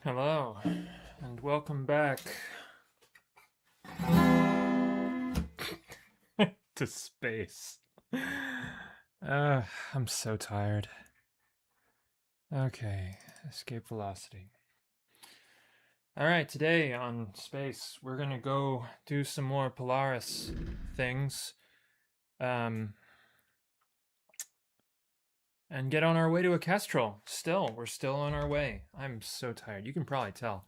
Hello, and welcome back to space. I'm so tired. Okay, escape velocity. Alright, today on space, we're gonna go do some more Polaris things. And get on our way to a Kestrel. We're still on our way. I'm so tired. You can probably tell.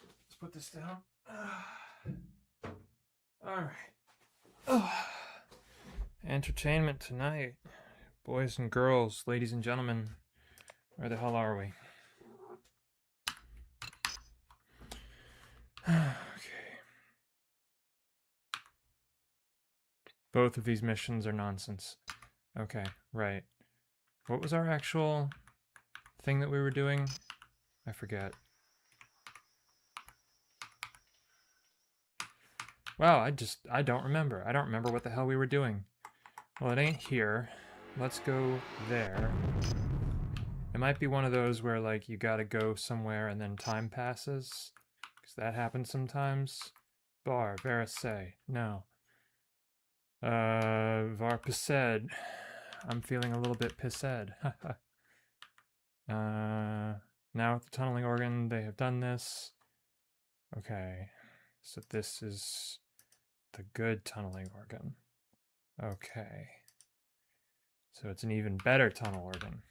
Let's put this down. Alright. Entertainment tonight. Boys and girls, ladies and gentlemen. Where the hell are we? Okay. Both of these missions are nonsense. Okay, right. What was our actual thing that we were doing? I forget. Wow, I don't remember. I don't remember what the hell we were doing. Well, it ain't here. Let's go there. It might be one of those where, like, you gotta go somewhere and then time passes. Because that happens sometimes. Bar, Versailles. No. Var Pised. I'm feeling a little bit pissed. Now with the tunneling organ, they have done this. Okay. So this is the good tunneling organ. Okay. So it's an even better tunnel organ.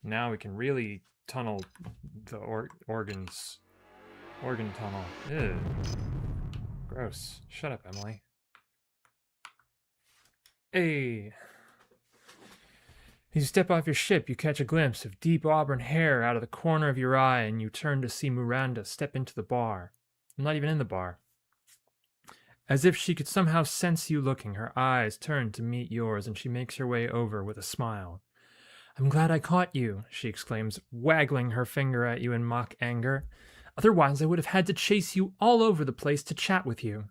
Now we can really tunnel the organ tunnel. Ew. Gross. Shut up, Emily. Hey. As you step off your ship, you catch a glimpse of deep auburn hair out of the corner of your eye, and you turn to see Miranda step into the bar. I'm not even in the bar. As if she could somehow sense you looking, her eyes turn to meet yours, and she makes her way over with a smile. I'm glad I caught you, she exclaims, waggling her finger at you in mock anger. Otherwise, I would have had to chase you all over the place to chat with you.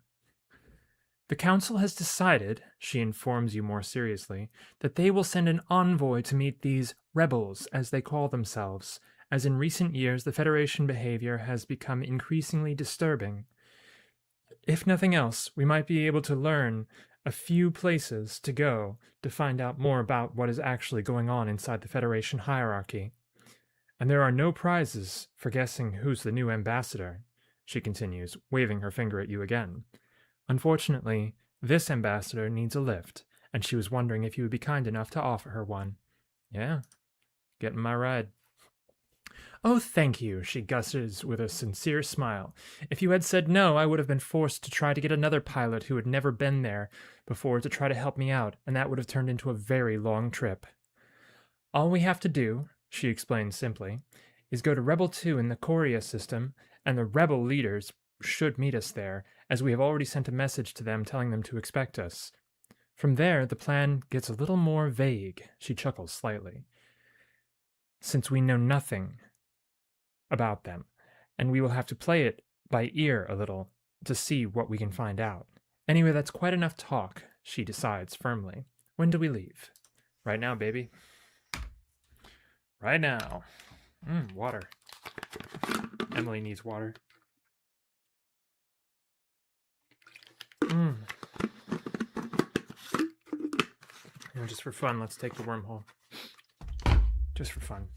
The council has decided, she informs you more seriously, that they will send an envoy to meet these rebels, as they call themselves, as in recent years the Federation behavior has become increasingly disturbing. If nothing else, we might be able to learn a few places to go to find out more about what is actually going on inside the Federation hierarchy. And there are no prizes for guessing who's the new ambassador, she continues, waving her finger at you again. Unfortunately, this ambassador needs a lift, and she was wondering if you would be kind enough to offer her one. Yeah, getting my ride. Oh, thank you, she gushes with a sincere smile. If you had said no, I would have been forced to try to get another pilot who had never been there before to try to help me out, and that would have turned into a very long trip. All we have to do, she explains simply, is go to Rebel 2 in the Coria system, and the Rebel leaders should meet us there, as we have already sent a message to them telling them to expect us. From there, the plan gets a little more vague, she chuckles slightly, since we know nothing about them, and we will have to play it by ear a little to see what we can find out. Anyway, that's quite enough talk, she decides firmly. When do we leave? Right now, baby. Right now. Water. Emily needs water. Just for fun, let's take the wormhole. Just for fun.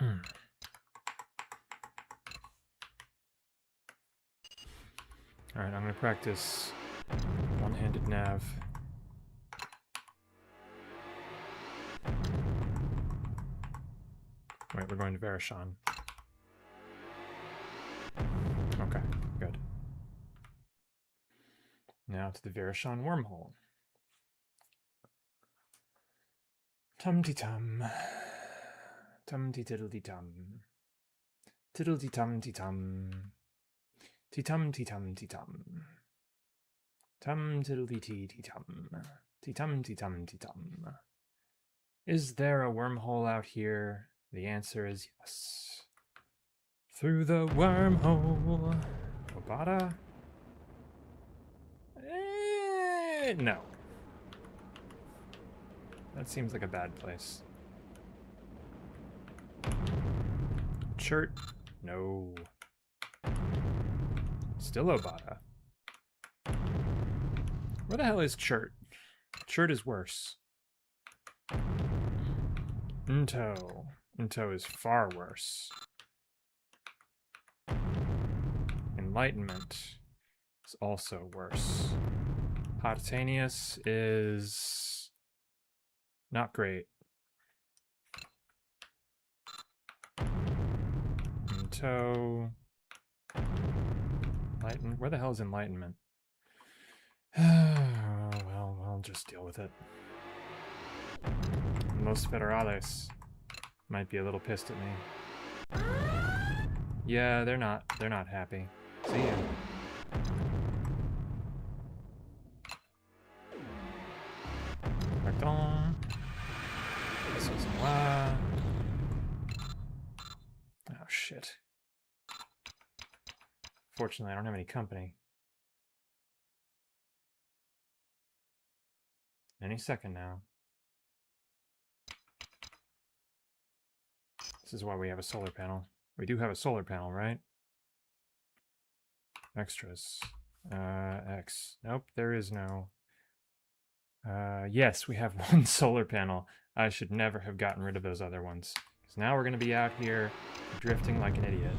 Alright, I'm going to practice one-handed nav. Wait, we're going to Verashan. Okay, good. Now to the Verashan wormhole. Tum-ti-tum. Tum-ti-tiddle-ti-tum. Tiddle-ti-tum-ti-tum. Ti-tum-ti-tum-ti-tum. Tum-tiddle-ti-ti-tum. Ti-tum-ti-tum-ti-tum. Is there a wormhole out here? The answer is yes. Through the wormhole. Obata? No. That seems like a bad place. Chert. No. Still Obata. Where the hell is Chert? Chert is worse. Into. Into is far worse. Enlightenment is also worse. Hotanius is not great. Into. Where the hell is Enlightenment? Well, I'll just deal with it. Los Federales might be a little pissed at me. Yeah, they're not happy. See ya. Pardon. Excusez-moi. Oh shit. Fortunately, I don't have any company. Any second now. This is why we have a solar panel. We do have a solar panel, right? Extras. X. Nope, there is no. Yes, we have one solar panel. I should never have gotten rid of those other ones. Because now we're going to be out here drifting like an idiot.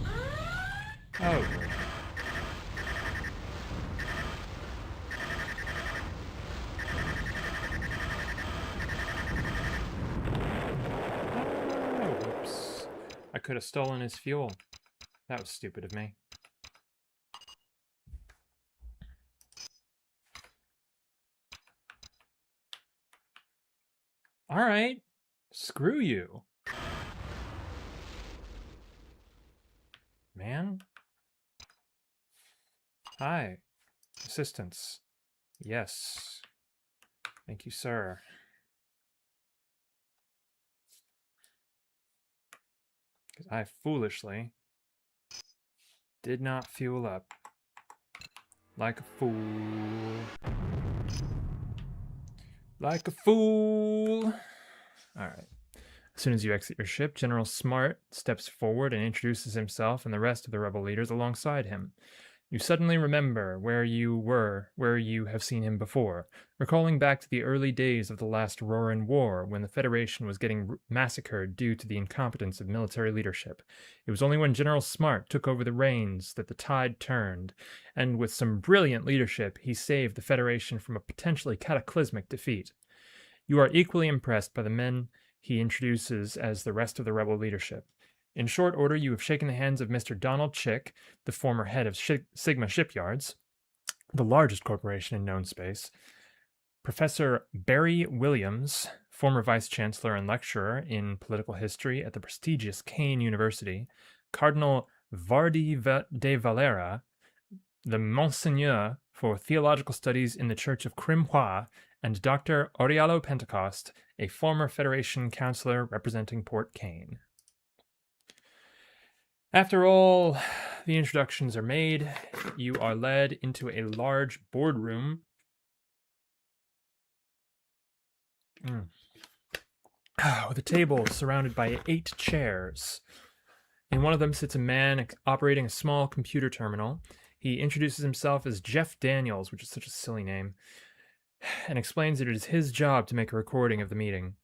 Oh, good. I could have stolen his fuel. That was stupid of me. Alright. Screw you. Man. Hi. Assistance. Yes. Thank you, sir. Because I foolishly did not fuel up. Like a fool. Like a fool. Alright. As soon as you exit your ship, General Smart steps forward and introduces himself and the rest of the rebel leaders alongside him. You suddenly remember where you have seen him before, recalling back to the early days of the last Roran War when the Federation was getting massacred due to the incompetence of military leadership. It was only when General Smart took over the reins that the tide turned, and with some brilliant leadership, he saved the Federation from a potentially cataclysmic defeat. You are equally impressed by the men he introduces as the rest of the rebel leadership. In short order, you have shaken the hands of Mr. Donald Chick, the former head of Sigma Shipyards, the largest corporation in known space, Professor Barry Williams, former vice chancellor and lecturer in political history at the prestigious Kane University, Cardinal Vardi de Valera, the Monseigneur for Theological Studies in the Church of Crimhois, and Dr. Ory'Hara Pentecost, a former Federation councillor representing Port Kane. After all the introductions are made, you are led into a large boardroom with a table surrounded by 8 chairs. In one of them sits a man operating a small computer terminal. He introduces himself as Jeff Daniels, which is such a silly name, and explains that it is his job to make a recording of the meeting.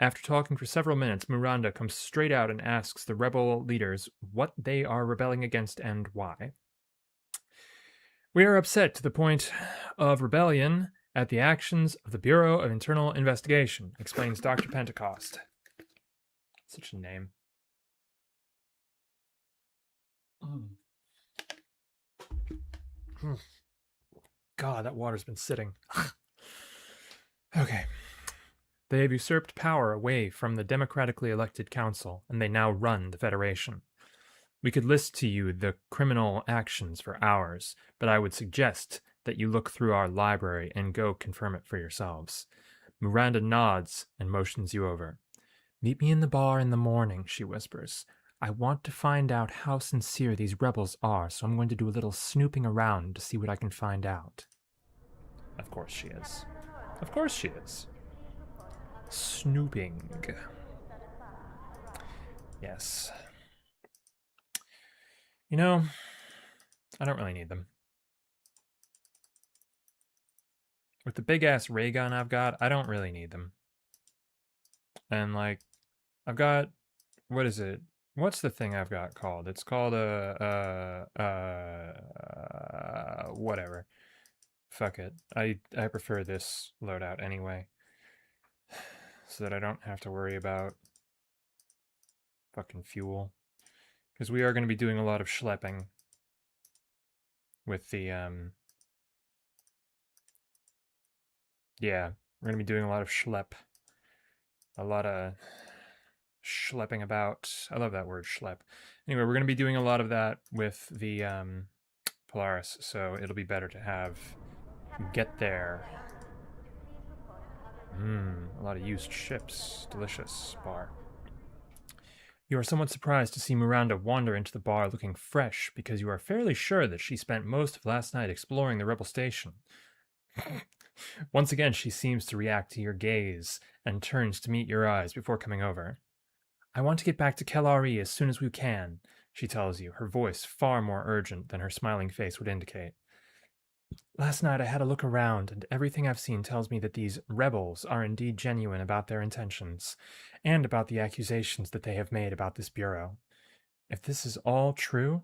After talking for several minutes, Miranda comes straight out and asks the rebel leaders what they are rebelling against and why. We are upset to the point of rebellion at the actions of the Bureau of Internal Investigation, explains Dr. Pentecost. Such a name. God, that water's been sitting. Okay. They have usurped power away from the democratically elected council, and they now run the Federation. We could list to you the criminal actions for hours, but I would suggest that you look through our library and go confirm it for yourselves. Miranda nods and motions you over. Meet me in the bar in the morning, she whispers. I want to find out how sincere these rebels are, so I'm going to do a little snooping around to see what I can find out. Of course she is. Of course she is. Snooping. Yes. You know, I don't really need them. With the big-ass ray gun I've got, I don't really need them. And, like, I've got... What is it? What's the thing I've got called? It's called whatever. Fuck it. I prefer this loadout anyway. So that I don't have to worry about fucking fuel. Because we are going to be doing a lot of schlepping with the, yeah, we're going to be doing a lot of schlep. A lot of schlepping about. I love that word, schlep. Anyway, we're going to be doing a lot of that with the Polaris, so it'll be better to have get there. A lot of used ships. Delicious bar. You are somewhat surprised to see Miranda wander into the bar looking fresh, because you are fairly sure that she spent most of last night exploring the rebel station. Once again, she seems to react to your gaze and turns to meet your eyes before coming over. I want to get back to Kelari as soon as we can, she tells you, her voice far more urgent than her smiling face would indicate. Last night I had a look around, and everything I've seen tells me that these rebels are indeed genuine about their intentions, and about the accusations that they have made about this bureau. If this is all true,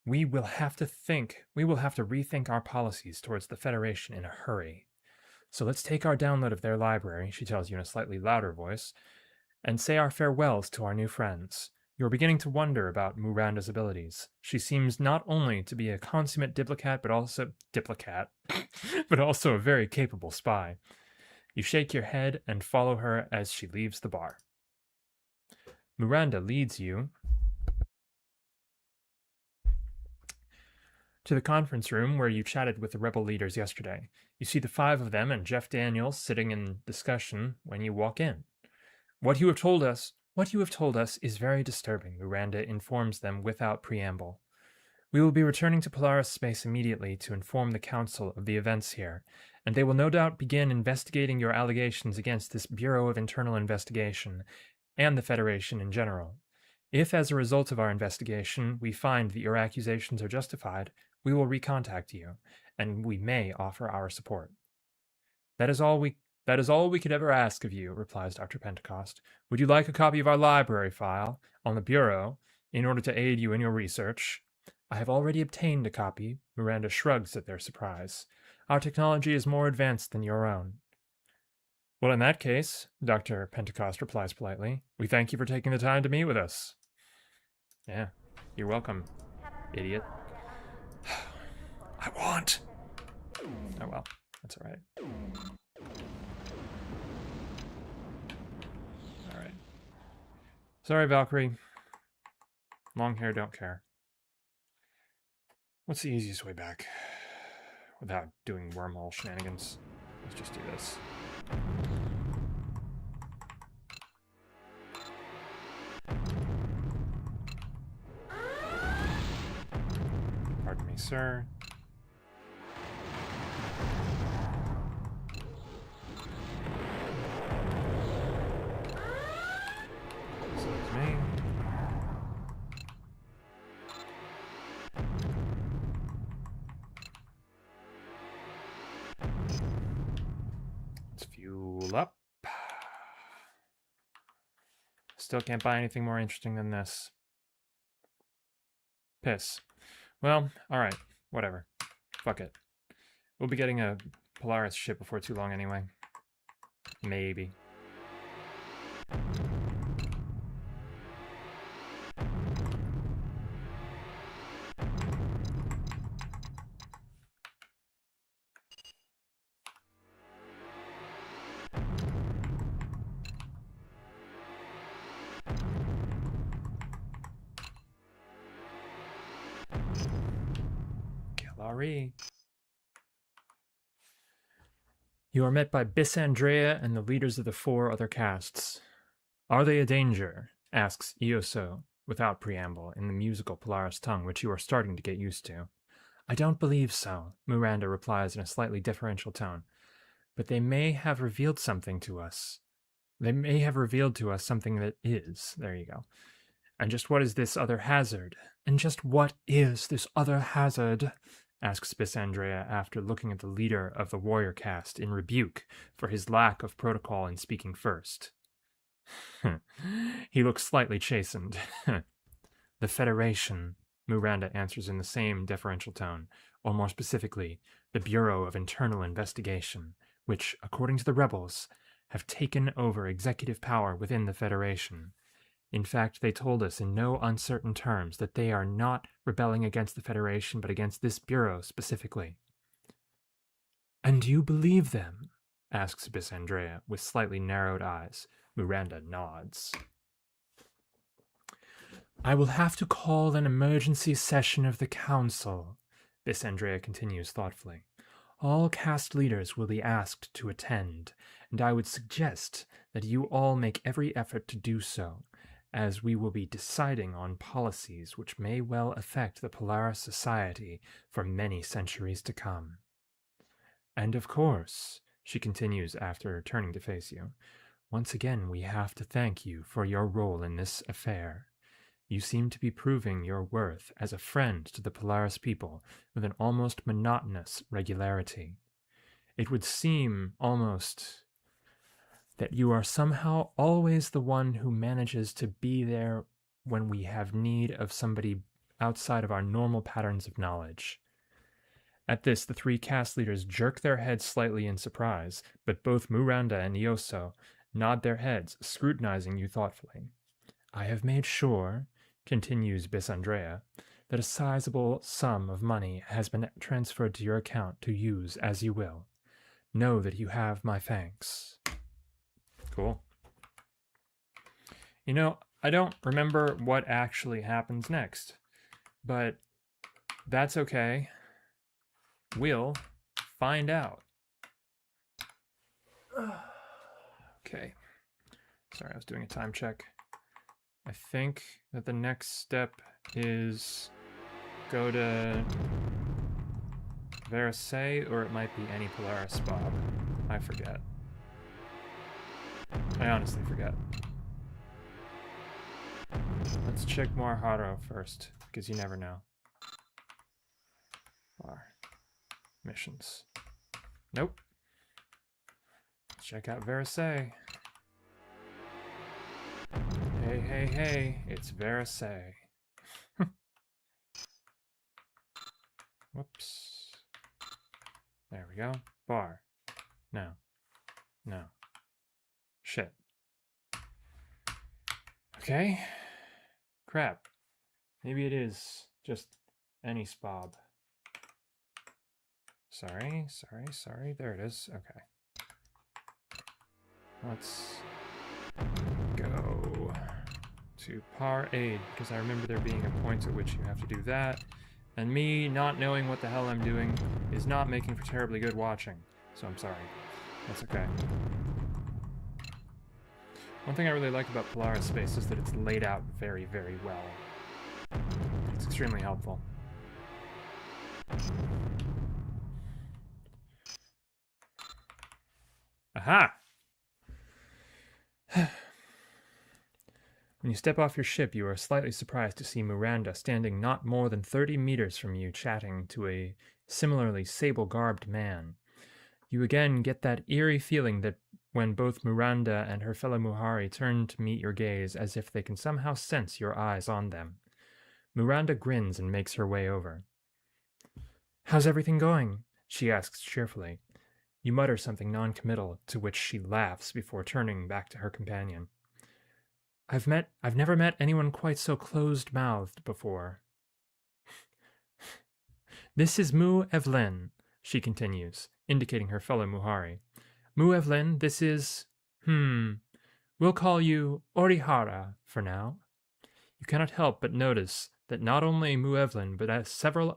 we will have to rethink our policies towards the Federation in a hurry. So let's take our download of their library, she tells you in a slightly louder voice, and say our farewells to our new friends. You're beginning to wonder about Miranda's abilities. She seems not only to be a consummate diplomat, but also a very capable spy. You shake your head and follow her as she leaves the bar. Miranda leads you to the conference room where you chatted with the rebel leaders yesterday. You see the 5 of them and Jeff Daniels sitting in discussion when you walk in. What you have told us is very disturbing, Miranda informs them without preamble. We will be returning to Polaris space immediately to inform the Council of the events here, and they will no doubt begin investigating your allegations against this Bureau of Internal Investigation and the Federation in general. If, as a result of our investigation, we find that your accusations are justified, we will recontact you, and we may offer our support. That is all we could ever ask of you, replies Dr. Pentecost. Would you like a copy of our library file on the Bureau in order to aid you in your research? I have already obtained a copy. Miranda shrugs at their surprise. Our technology is more advanced than your own. Well, in that case, Dr. Pentecost replies politely, we thank you for taking the time to meet with us. Yeah, you're welcome, idiot. I want. Oh well, that's all right. All right. Sorry, Valkyrie. Long hair, don't care. What's the easiest way back? Without doing wormhole shenanigans. Let's just do this. Pardon me, sir. Excuse me. Let's fuel up. Still can't buy anything more interesting than this. Piss. Well, alright. Whatever. Fuck it. We'll be getting a Polaris ship before too long anyway. Maybe. Kelari. You are met by Bissandrea and the leaders of the 4 other castes. Are they a danger? Asks Ioso, without preamble, in the musical Polaris tongue, which you are starting to get used to. I don't believe so, Miranda replies in a slightly deferential tone. But they may have revealed something to us. They may have revealed to us something that is. There you go. And just what is this other hazard? And just what is this other hazard? Asks Bisandrea after looking at the leader of the warrior caste in rebuke for his lack of protocol in speaking first. He looks slightly chastened. The Federation, Miranda answers in the same deferential tone, or more specifically, the Bureau of Internal Investigation, which, according to the rebels, have taken over executive power within the Federation. In fact, they told us in no uncertain terms that they are not rebelling against the Federation, but against this Bureau specifically. And you believe them? Asks Bisandrea with slightly narrowed eyes. Miranda nods. I will have to call an emergency session of the Council, Bisandrea continues thoughtfully. All caste leaders will be asked to attend, and I would suggest that you all make every effort to do so, as we will be deciding on policies which may well affect the Polaris society for many centuries to come. And of course, she continues after turning to face you, once again we have to thank you for your role in this affair. You seem to be proving your worth as a friend to the Polaris people with an almost monotonous regularity. It would seem almost that you are somehow always the one who manages to be there when we have need of somebody outside of our normal patterns of knowledge. At this, the three caste leaders jerk their heads slightly in surprise, but both Miranda and Ioso nod their heads, scrutinizing you thoughtfully. I have made sure, continues Bisandrea, that a sizable sum of money has been transferred to your account to use as you will. Know that you have my thanks. Cool. You know, I don't remember what actually happens next, but that's okay. We'll find out. Okay. Sorry, I was doing a time check. I think that the next step is go to Versailles, or it might be any Polaris Bob. I forget. I honestly forget. Let's check Oryhara first, because you never know. Bar. Missions. Nope. Let's check out Versailles. Hey, hey, hey, it's Versailles. Whoops. There we go. Bar. No. No. Shit. Okay. Crap. Maybe it is just any spob. Sorry. There it is. Okay. Let's go to Par Aid, because I remember there being a point at which you have to do that, and me not knowing what the hell I'm doing is not making for terribly good watching, so I'm sorry. That's okay. One thing I really like about Polaris Space is that it's laid out very, very well. It's extremely helpful. Aha! When you step off your ship, you are slightly surprised to see Miranda standing not more than 30 meters from you, chatting to a similarly sable-garbed man. You again get that eerie feeling that when both Miranda and her fellow Muhari turn to meet your gaze as if they can somehow sense your eyes on them. Miranda grins and makes her way over. How's everything going? She asks cheerfully. You mutter something non-committal, to which she laughs before turning back to her companion. I've never met anyone quite so closed-mouthed before. This is Mu Evelyn, she continues, indicating her fellow Muhari. Mu Evelyn, this is... we'll call you Ory'Hara for now. You cannot help but notice that not only Mu Evelyn, but several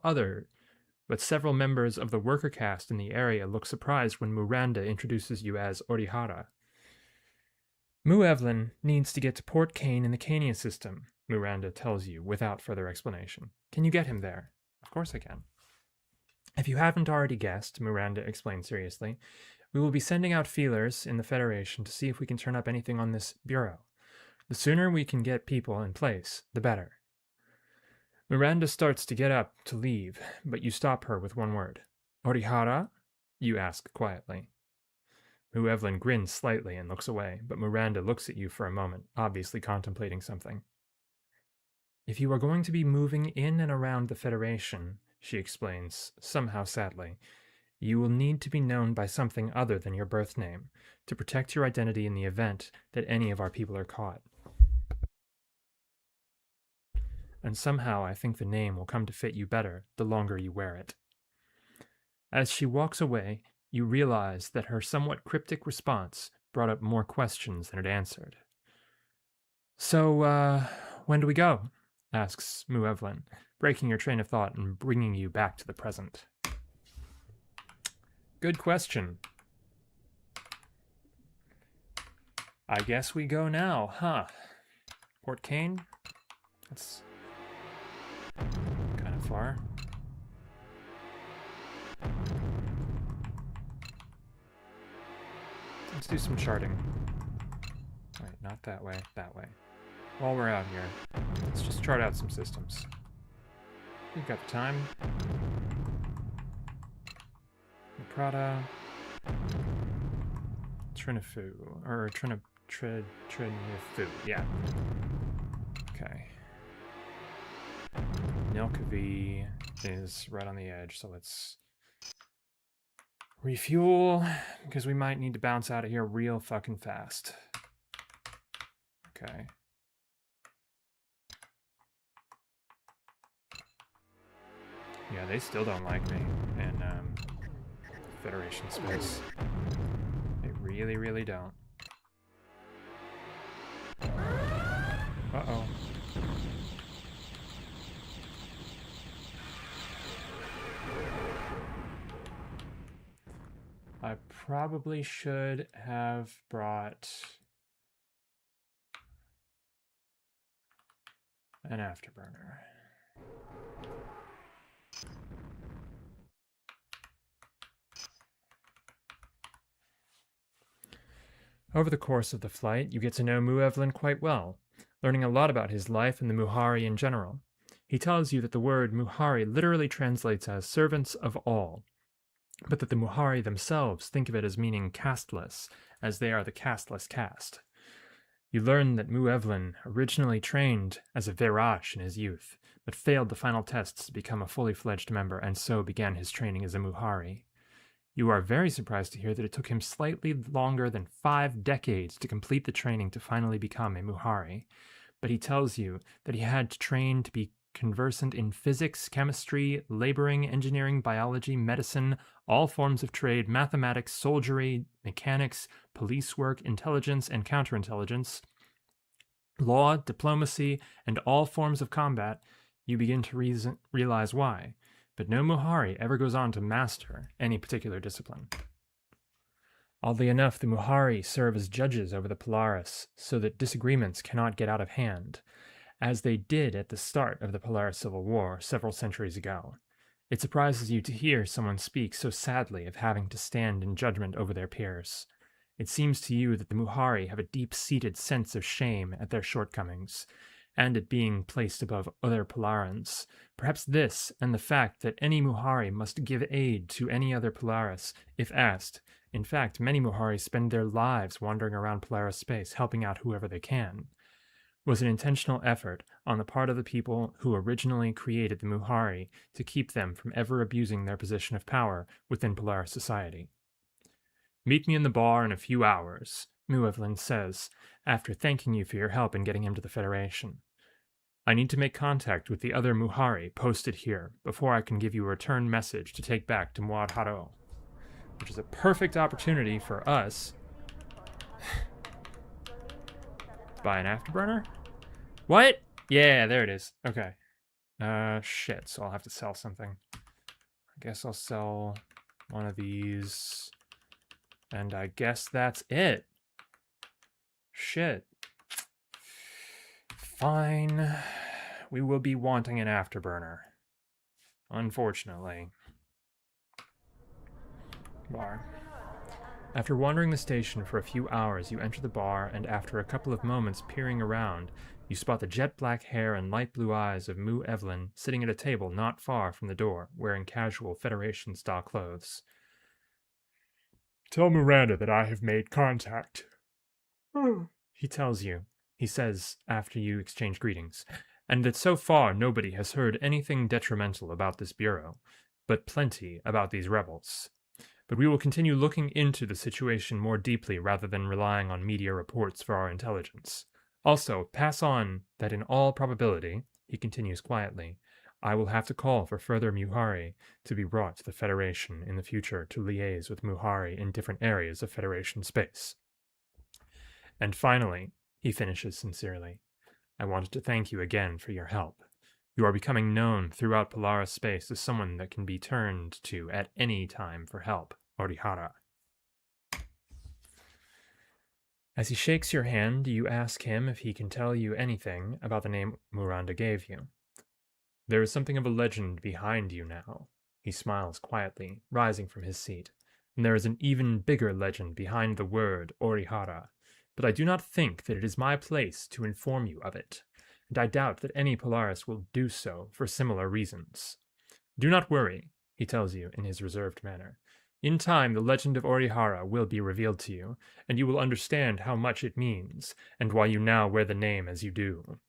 members of the worker caste in the area look surprised when Miranda introduces you as Ory'Hara. Mu Evelyn needs to get to Port Kane in the Cania system, Miranda tells you without further explanation. Can you get him there? Of course I can. If you haven't already guessed, Miranda explained seriously, we will be sending out feelers in the Federation to see if we can turn up anything on this bureau. The sooner we can get people in place, the better. Miranda starts to get up to leave, but you stop her with one word. Ory'Hara? You ask quietly. Evelyn grins slightly and looks away, but Miranda looks at you for a moment, obviously contemplating something. If you are going to be moving in and around the Federation, she explains, somehow sadly, you will need to be known by something other than your birth name, to protect your identity in the event that any of our people are caught. And somehow I think the name will come to fit you better the longer you wear it. As she walks away, you realize that her somewhat cryptic response brought up more questions than it answered. So, when do we go? Asks Evelyn, breaking your train of thought and bringing you back to the present. Good question. I guess we go now, huh? Port Kane? That's kind of far. Let's do some charting. Wait, not that way, that way. While we're out here, let's just chart out some systems. We've got the time. Prada. Trinifu. Or Trinifu, yeah. Okay. Nilkavi is right on the edge, so let's refuel, because we might need to bounce out of here real fucking fast. Okay. Yeah, they still don't like me in Federation space. They really, really don't. Uh-oh. I probably should have brought an afterburner. Over the course of the flight, you get to know Evelyn quite well, learning a lot about his life and the Muhari in general. He tells you that the word Muhari literally translates as servants of all, but that the Muhari themselves think of it as meaning casteless, as they are the casteless caste. You learn that Evelyn originally trained as a Verash in his youth, but failed the final tests to become a fully fledged member and so began his training as a Muhari. You are very surprised to hear that it took him slightly longer than 5 decades to complete the training to finally become a Muhari, but he tells you that he had to train to be conversant in physics, chemistry, laboring, engineering, biology, medicine, all forms of trade, mathematics, soldiery, mechanics, police work, intelligence and counterintelligence, law, diplomacy, and all forms of combat. You begin to realize why. But no Muhari ever goes on to master any particular discipline. Oddly enough, the Muhari serve as judges over the Polaris, so that disagreements cannot get out of hand, as they did at the start of the Polaris Civil War several centuries ago. It surprises you to hear someone speak so sadly of having to stand in judgment over their peers. It seems to you that the Muhari have a deep-seated sense of shame at their shortcomings, and at being placed above other Polarans. Perhaps this, and the fact that any Muhari must give aid to any other Polaris, if asked. In fact, many Muhari spend their lives wandering around Polaris space, helping out whoever they can, was an intentional effort on the part of the people who originally created the Muhari to keep them from ever abusing their position of power within Polaris society. Meet me in the bar in a few hours, Evelyn says, after thanking you for your help in getting him to the Federation. I need to make contact with the other Muhari posted here before I can give you a return message to take back to Ory'Hara, which is a perfect opportunity for us. Buy an afterburner? What? Yeah, there it is. Okay. Shit, so I'll have to sell something. I guess I'll sell one of these. And I guess that's it. Shit. Fine. We will be wanting an afterburner. Unfortunately. Bar. After wandering the station for a few hours, you enter the bar, and after a couple of moments peering around, you spot the jet-black hair and light blue eyes of Mu Evelyn sitting at a table not far from the door, wearing casual Federation-style clothes. Tell Miranda that I have made contact. He tells you, he says after you exchange greetings, and that so far nobody has heard anything detrimental about this bureau, but plenty about these rebels. But we will continue looking into the situation more deeply rather than relying on media reports for our intelligence. Also, pass on that in all probability, he continues quietly, I will have to call for further Muhari to be brought to the Federation in the future to liaise with Muhari in different areas of Federation space. And finally, he finishes sincerely, I wanted to thank you again for your help. You are becoming known throughout Polaris space as someone that can be turned to at any time for help, Ory'Hara. As he shakes your hand, you ask him if he can tell you anything about the name Miranda gave you. There is something of a legend behind you now. He smiles quietly, rising from his seat. And there is an even bigger legend behind the word Ory'Hara, but I do not think that it is my place to inform you of it, and I doubt that any Polaris will do so for similar reasons. Do not worry, he tells you in his reserved manner. In time, the legend of Ory'Hara will be revealed to you, and you will understand how much it means, and why you now wear the name as you do.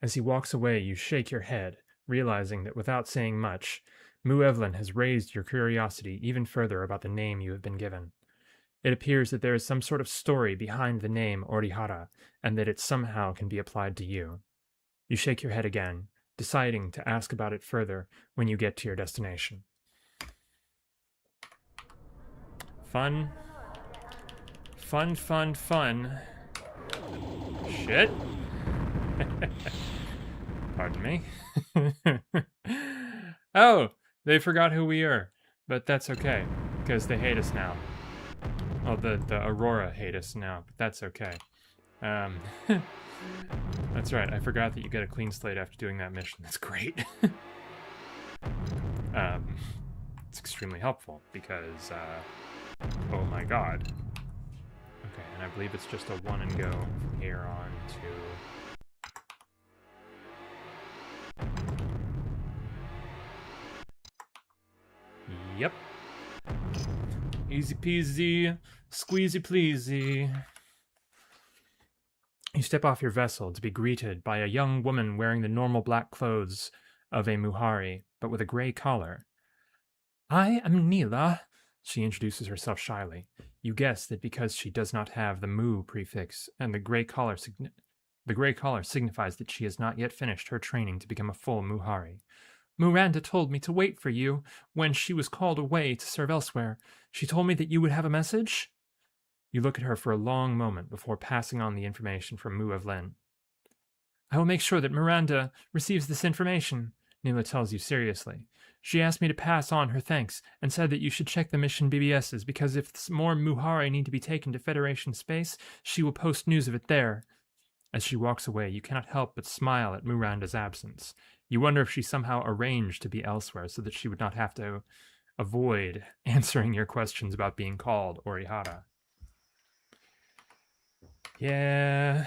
As he walks away, you shake your head, realizing that without saying much, Mu Evelyn has raised your curiosity even further about the name you have been given. It appears that there is some sort of story behind the name Ory'Hara, and that it somehow can be applied to you. You shake your head again, deciding to ask about it further when you get to your destination. Fun. Fun, fun, fun. Shit. Pardon me. Oh, they forgot who we are, but that's okay, because they hate us now. Well, the Aurora hate us now, but that's okay. That's right, I forgot that you get a clean slate after doing that mission. That's great. It's extremely helpful, because, oh my god. Okay, and I believe it's just a one and go from here on to... Yep. Easy peasy, squeezy pleasy. You step off your vessel to be greeted by a young woman wearing the normal black clothes of a Muhari, but with a gray collar. I am Neela, she introduces herself shyly. You guess that because she does not have the Mu prefix, and the gray collar signifies that she has not yet finished her training to become a full Muhari. Miranda told me to wait for you when she was called away to serve elsewhere. She told me that you would have a message? You look at her for a long moment before passing on the information from Mu Evelyn. I will make sure that Miranda receives this information, Neela tells you seriously. She asked me to pass on her thanks and said that you should check the mission BBSs because if more Muhari need to be taken to Federation space, she will post news of it there. As she walks away, you cannot help but smile at Miranda's absence. You wonder if she somehow arranged to be elsewhere so that she would not have to avoid answering your questions about being called Ory'Hara. Yeah,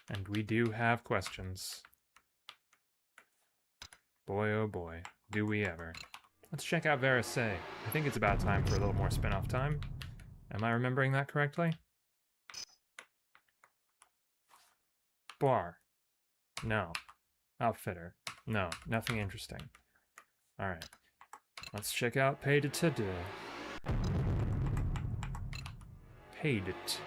and we do have questions. Boy, oh boy, do we ever. Let's check out Verise. I think it's about time for a little more spin-off time. Am I remembering that correctly? Bar. No. Outfitter. No, nothing interesting. Alright. Let's check out Paid It today. Paid It.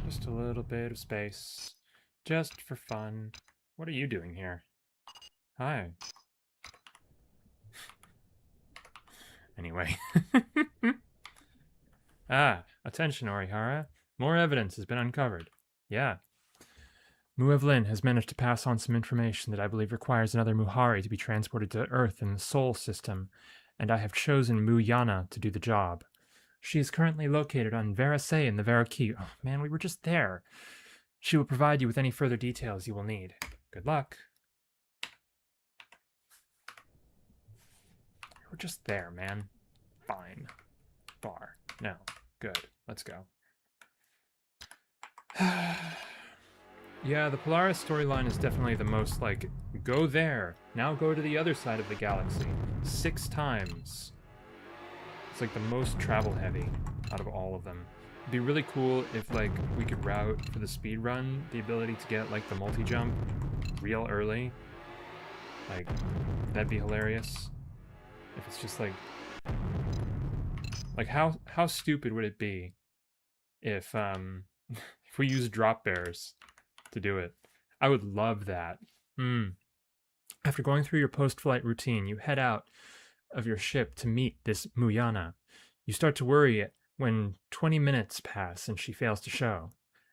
Just a little bit of space. Just for fun. What are you doing here? Hi. Anyway. Attention, Ory'Hara. More evidence has been uncovered. Yeah. Muevlin has managed to pass on some information that I believe requires another Muhari to be transported to Earth in the Sol system, and I have chosen Mu Yana to do the job. She is currently located on Verasay in the Veraki. Oh man, we were just there. She will provide you with any further details you will need. Good luck. We're just there, man. Fine. Bar. No. Good. Let's go. Yeah, the Polaris storyline is definitely the most like, go there, now go to the other side of the galaxy. 6 times. It's like the most travel heavy out of all of them. It'd be really cool if like we could route for the speed run the ability to get like the multi-jump real early. Like, that'd be hilarious. If it's just like how stupid would it be if if we use drop bears to do it? I would love that. After going through your post-flight routine, you head out of your ship to meet this Muyana. You start to worry when 20 minutes pass and she fails to show.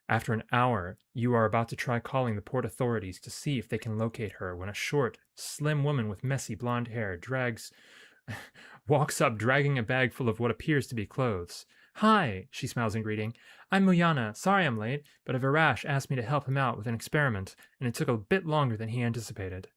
After an hour, you are about to try calling the port authorities to see if they can locate her when a short, slim woman with messy blonde hair walks up dragging a bag full of what appears to be clothes. Hi, she smiles in greeting. I'm Muyana. Sorry I'm late, but a Varash asked me to help him out with an experiment, and it took a bit longer than he anticipated.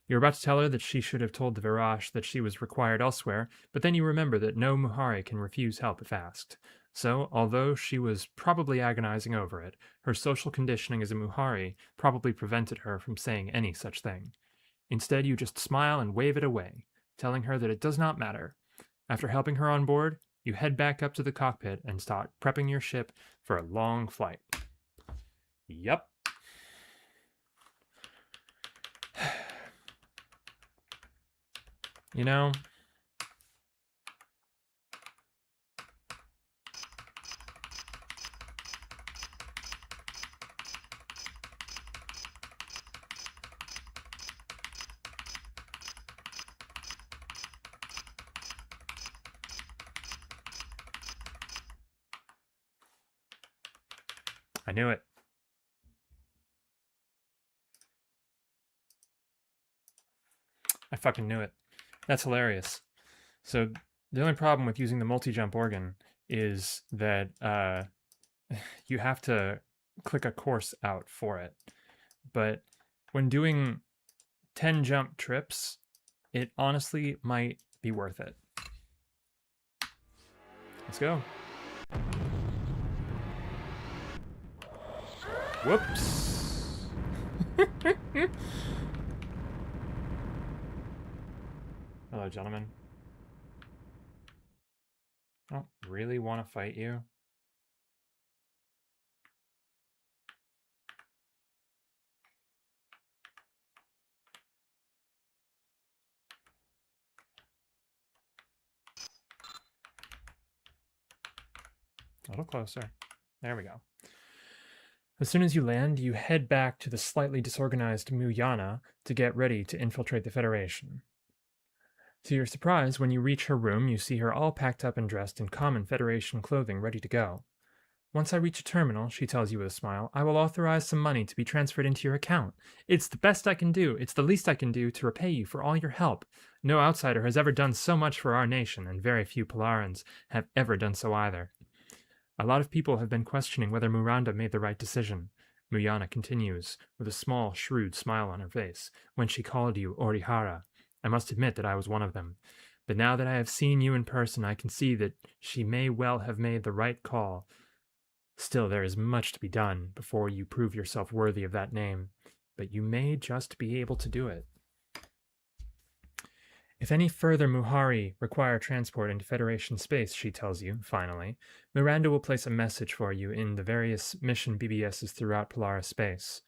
You're about to tell her that she should have told the Varash that she was required elsewhere, but then you remember that no Muhari can refuse help if asked. So, although she was probably agonizing over it, her social conditioning as a Muhari probably prevented her from saying any such thing. Instead, you just smile and wave it away, telling her that it does not matter. After helping her on board, you head back up to the cockpit and start prepping your ship for a long flight. Yup. You know, I knew it. I fucking knew it. That's hilarious. So the only problem with using the multi-jump organ is that you have to click a course out for it. But when doing 10 jump trips, it honestly might be worth it. Let's go. Whoops. Hello, gentlemen. I don't really want to fight you. A little closer. There we go. As soon as you land, you head back to the slightly disorganized Muyana to get ready to infiltrate the Federation. To your surprise, when you reach her room, you see her all packed up and dressed in common Federation clothing ready to go. Once I reach a terminal, she tells you with a smile, I will authorize some money to be transferred into your account. It's the best I can do. It's the least I can do to repay you for all your help. No outsider has ever done so much for our nation, and very few Polarans have ever done so either. A lot of people have been questioning whether Miranda made the right decision. Muyana continues, with a small, shrewd smile on her face, when she called you Oryhara. I must admit that I was one of them. But now that I have seen you in person, I can see that she may well have made the right call. Still, there is much to be done before you prove yourself worthy of that name, but you may just be able to do it. If any further Muhari require transport into Federation space, she tells you, finally, Miranda will place a message for you in the various mission BBSs throughout Polaris space.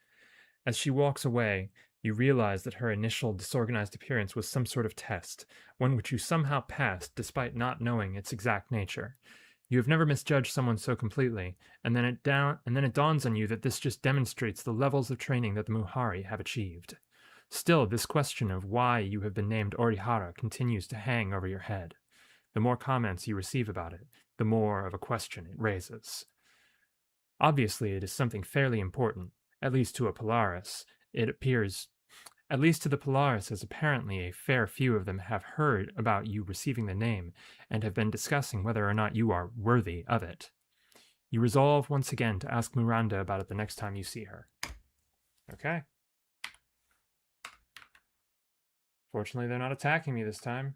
As she walks away, you realize that her initial disorganized appearance was some sort of test, one which you somehow passed despite not knowing its exact nature. You have never misjudged someone so completely, and then it dawns on you that this just demonstrates the levels of training that the Muhari have achieved. Still, this question of why you have been named Ory'Hara continues to hang over your head. The more comments you receive about it, the more of a question it raises. Obviously, it is something fairly important, At least to a Polaris. It appears, at least to the Polaris, as apparently a fair few of them have heard about you receiving the name and have been discussing whether or not you are worthy of it. You resolve once again to ask Miranda about it the next time you see her. Okay. Fortunately, they're not attacking me this time.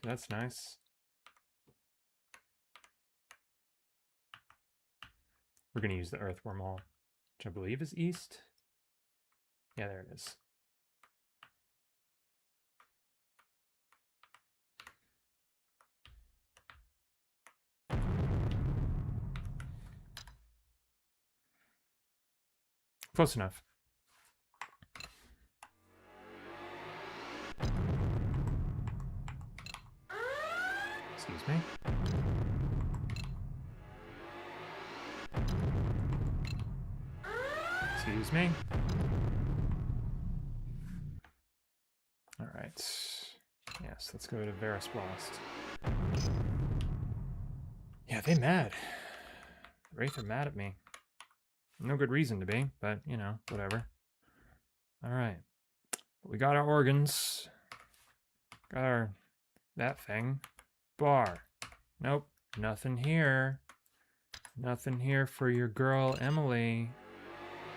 That's nice. We're going to use the Earth Wormhole, which I believe is east. Yeah, there it is. Close enough. Excuse me. Excuse me. All right. Yes, let's go to Varus Blast. Yeah, they mad. Wraith are mad at me. No good reason to be, but, you know, whatever. All right. We got our organs. Got our... that thing. Bar. Nope. Nothing here. Nothing here for your girl, Emily.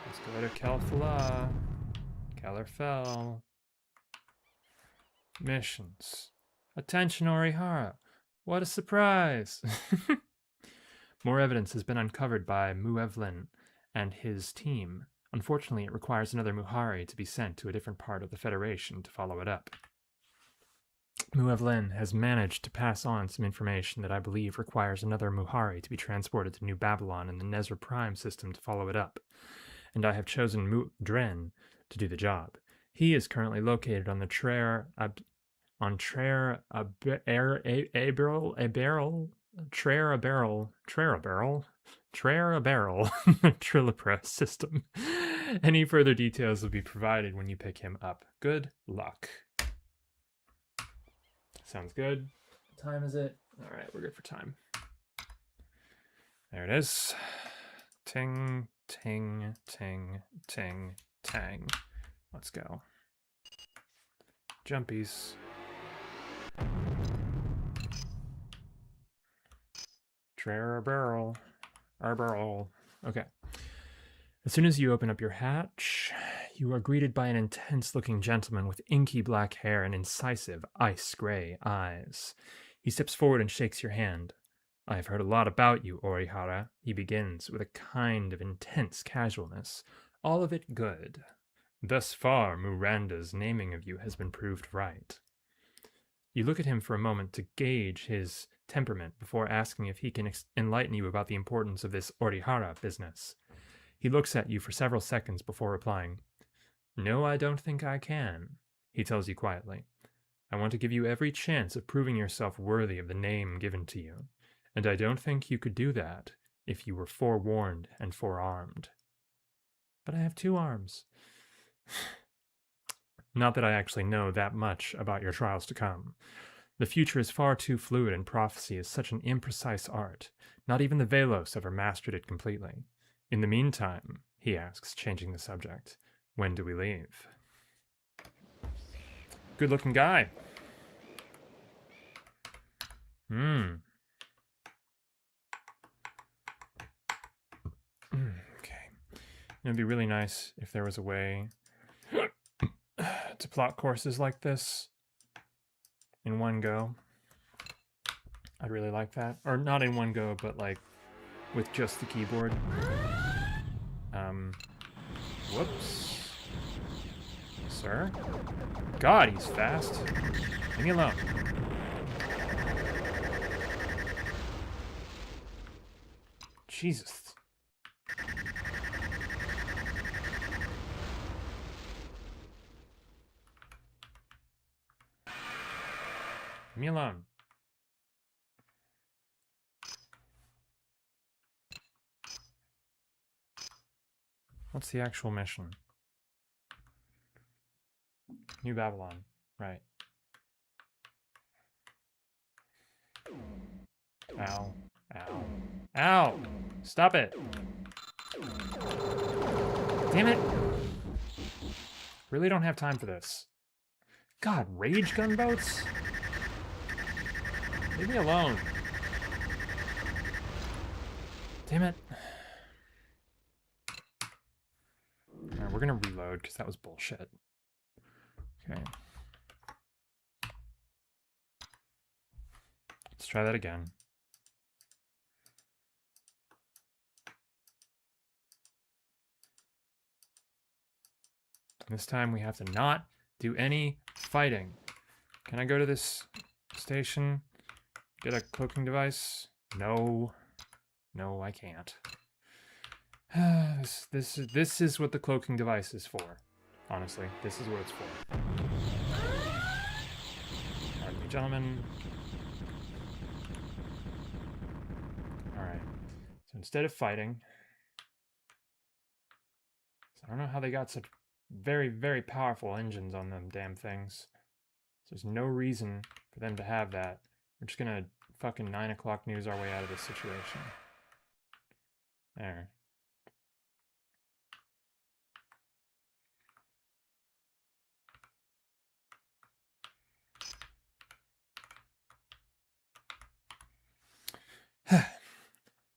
Let's go to Kelfala. Kellerfell. Missions. Attention, Oryhara. What a surprise! More evidence has been uncovered by Muevlin and his team. Unfortunately, it requires another Muhari to be sent to a different part of the Federation to follow it up. Muevlin has managed to pass on some information that I believe requires another Muhari to be transported to New Babylon in the Nezra Prime system to follow it up, and I have chosen Dren to do the job. He is currently located on the Traer Trilipra system. Any further details will be provided when you pick him up. Good luck. Sounds good. What time is it? All right, we're good for time. There it is. Ting, ting, ting, ting, tang. Let's go. Jumpies. Barrel. Okay. As soon as you open up your hatch, you are greeted by an intense-looking gentleman with inky black hair and incisive, ice-gray eyes. He steps forward and shakes your hand. I have heard a lot about you, Ory'Hara, he begins with a kind of intense casualness. All of it good. Thus far, Miranda's naming of you has been proved right. You look at him for a moment to gauge his temperament before asking if he can enlighten you about the importance of this Ory'Hara business. He looks at you for several seconds before replying. No, I don't think I can, he tells you quietly. I want to give you every chance of proving yourself worthy of the name given to you, and I don't think you could do that if you were forewarned and forearmed. But I have 2 arms. Not that I actually know that much about your trials to come. The future is far too fluid, and prophecy is such an imprecise art. Not even the Velos ever mastered it completely. In the meantime, he asks, changing the subject, when do we leave? Good-looking guy. Okay. It'd be really nice if there was a way to plot courses like this in one go. I'd really like that. Or not in one go, but like with just the keyboard. Whoops. Sir? God, he's fast. Leave me alone. Jesus. Leave me alone. What's the actual mission? New Babylon. Right. Ow. Ow. Ow! Stop it! Damn it! Really don't have time for this. God, rage gunboats? Leave me alone. Damn it. Alright, we're gonna reload because that was bullshit. Okay. Let's try that again. This time we have to not do any fighting. Can I go to this station? Get a cloaking device? No. No, I can't. This is what the cloaking device is for. Honestly, this is what it's for. Pardon me, gentlemen. Alright. So instead of fighting... I don't know how they got such very, very powerful engines on them damn things. So there's no reason for them to have that. We're just gonna fucking 9 o'clock news our way out of this situation. There.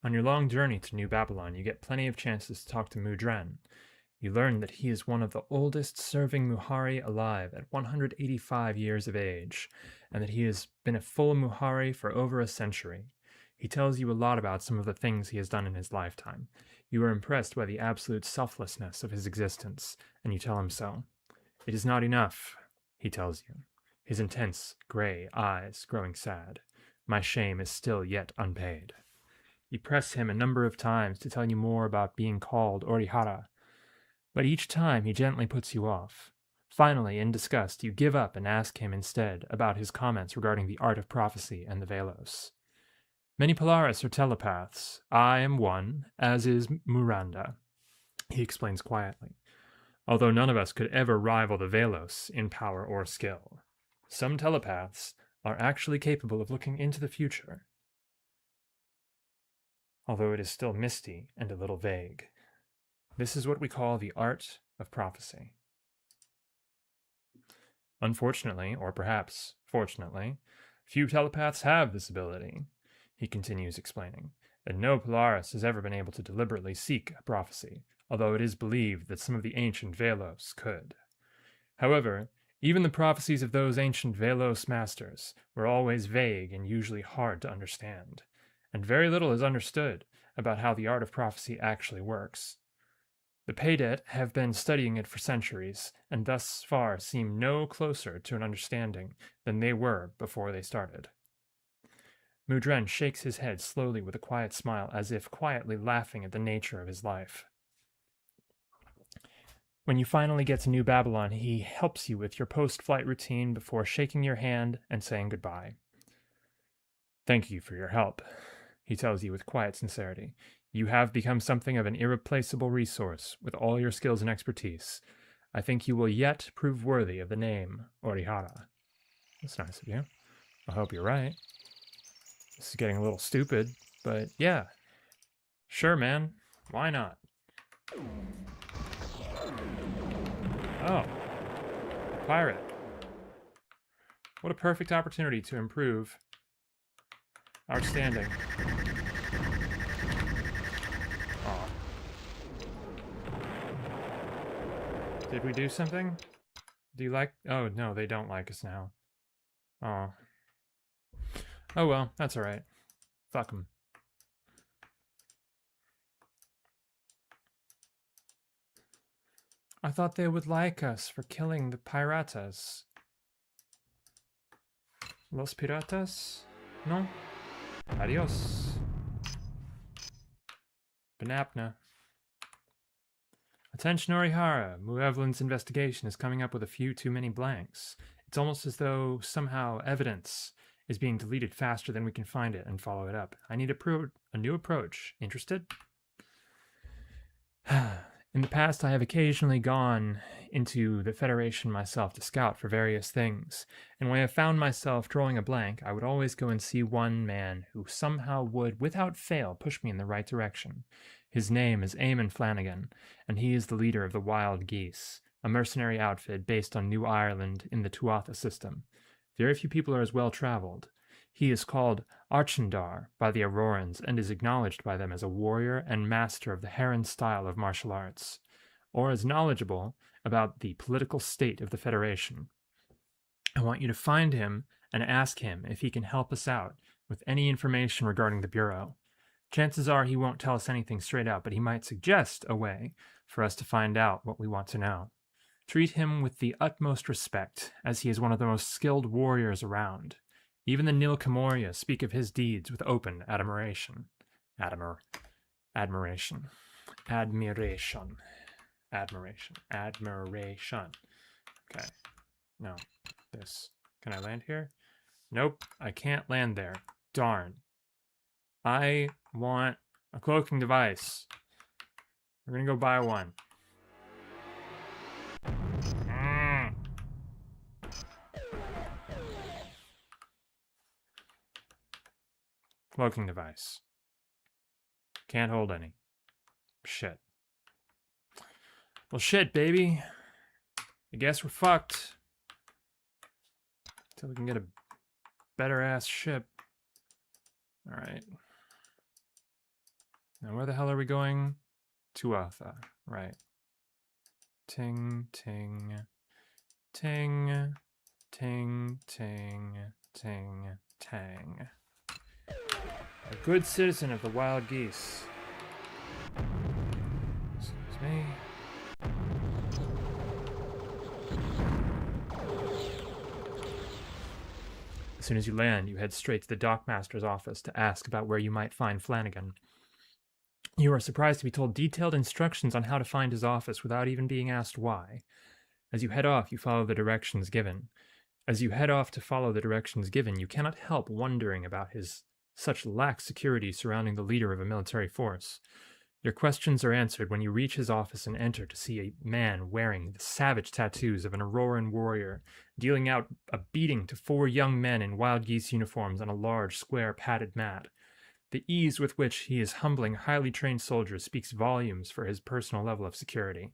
On your long journey to New Babylon, you get plenty of chances to talk to Mudren. You learn that he is one of the oldest serving Muhari alive at 185 years of age, and that he has been a full Muhari for over a century. He tells you a lot about some of the things he has done in his lifetime. You are impressed by the absolute selflessness of his existence, and you tell him so. It is not enough, he tells you, his intense, grey eyes growing sad. My shame is still yet unpaid. You press him a number of times to tell you more about being called Ory'Hara, but each time he gently puts you off. Finally, in disgust, you give up and ask him instead about his comments regarding the art of prophecy and the Velos. Many Polaris are telepaths. I am one, as is Miranda, he explains quietly, although none of us could ever rival the Velos in power or skill. Some telepaths are actually capable of looking into the future, although it is still misty and a little vague. This is what we call the art of prophecy. Unfortunately, or perhaps fortunately, few telepaths have this ability, he continues explaining, and no Polaris has ever been able to deliberately seek a prophecy, although it is believed that some of the ancient Velos could. However, even the prophecies of those ancient Velos masters were always vague and usually hard to understand, and very little is understood about how the art of prophecy actually works. The Paydet have been studying it for centuries, and thus far seem no closer to an understanding than they were before they started. Mudren shakes his head slowly with a quiet smile, as if quietly laughing at the nature of his life. When you finally get to New Babylon, he helps you with your post-flight routine before shaking your hand and saying goodbye. Thank you for your help, he tells you with quiet sincerity. You have become something of an irreplaceable resource with all your skills and expertise. I think you will yet prove worthy of the name Ory'Hara. That's nice of you. I hope you're right. This is getting a little stupid, but yeah. Sure, man. Why not? Oh. Pirate. What a perfect opportunity to improve our standing. Oh. Did we do something? Do you like... Oh, no, they don't like us now. Oh. Oh well, that's alright. Fuck them. I thought they would like us for killing the piratas. Los piratas? No? Adios. Benapna. Attention Ory'Hara. Muevlin's investigation is coming up with a few too many blanks. It's almost as though somehow evidence is being deleted faster than we can find it and follow it up. I need a new approach. Interested? In the past, I have occasionally gone into the Federation myself to scout for various things, and when I have found myself drawing a blank, I would always go and see one man who somehow would, without fail, push me in the right direction. His name is Eamon Flanagan, and he is the leader of the Wild Geese, a mercenary outfit based on New Ireland in the Tuatha system. Very few people are as well traveled. He is called Archandar by the Aurorans and is acknowledged by them as a warrior and master of the Heron style of martial arts, or as knowledgeable about the political state of the Federation. I want you to find him and ask him if he can help us out with any information regarding the Bureau. Chances are he won't tell us anything straight out, but he might suggest a way for us to find out what we want to know. Treat him with the utmost respect, as he is one of the most skilled warriors around. Even the Nilkamoria speak of his deeds with open admiration. Admiration. Okay. No. This. Can I land here? Nope. I can't land there. Darn. I want a cloaking device. We're gonna go buy one. Cloaking device. Can't hold any. Shit. Well, shit, baby. I guess we're fucked. Until we can get a better ass ship. Alright. Now, where the hell are we going? Tuatha. Right. Ting, ting. Ting. Ting, ting. Ting, tang. A good citizen of the Wild Geese. Excuse me. As soon as you land, you head straight to the dockmaster's office to ask about where you might find Flanagan. You are surprised to be told detailed instructions on how to find his office without even being asked why. As you head off, you follow the directions given. You cannot help wondering about his such lax security surrounding the leader of a military force. Your questions are answered when you reach his office and enter to see a man wearing the savage tattoos of an Auroran warrior, dealing out a beating to 4 young men in wild geese uniforms on a large, square, padded mat. The ease with which he is humbling highly trained soldiers speaks volumes for his personal level of security.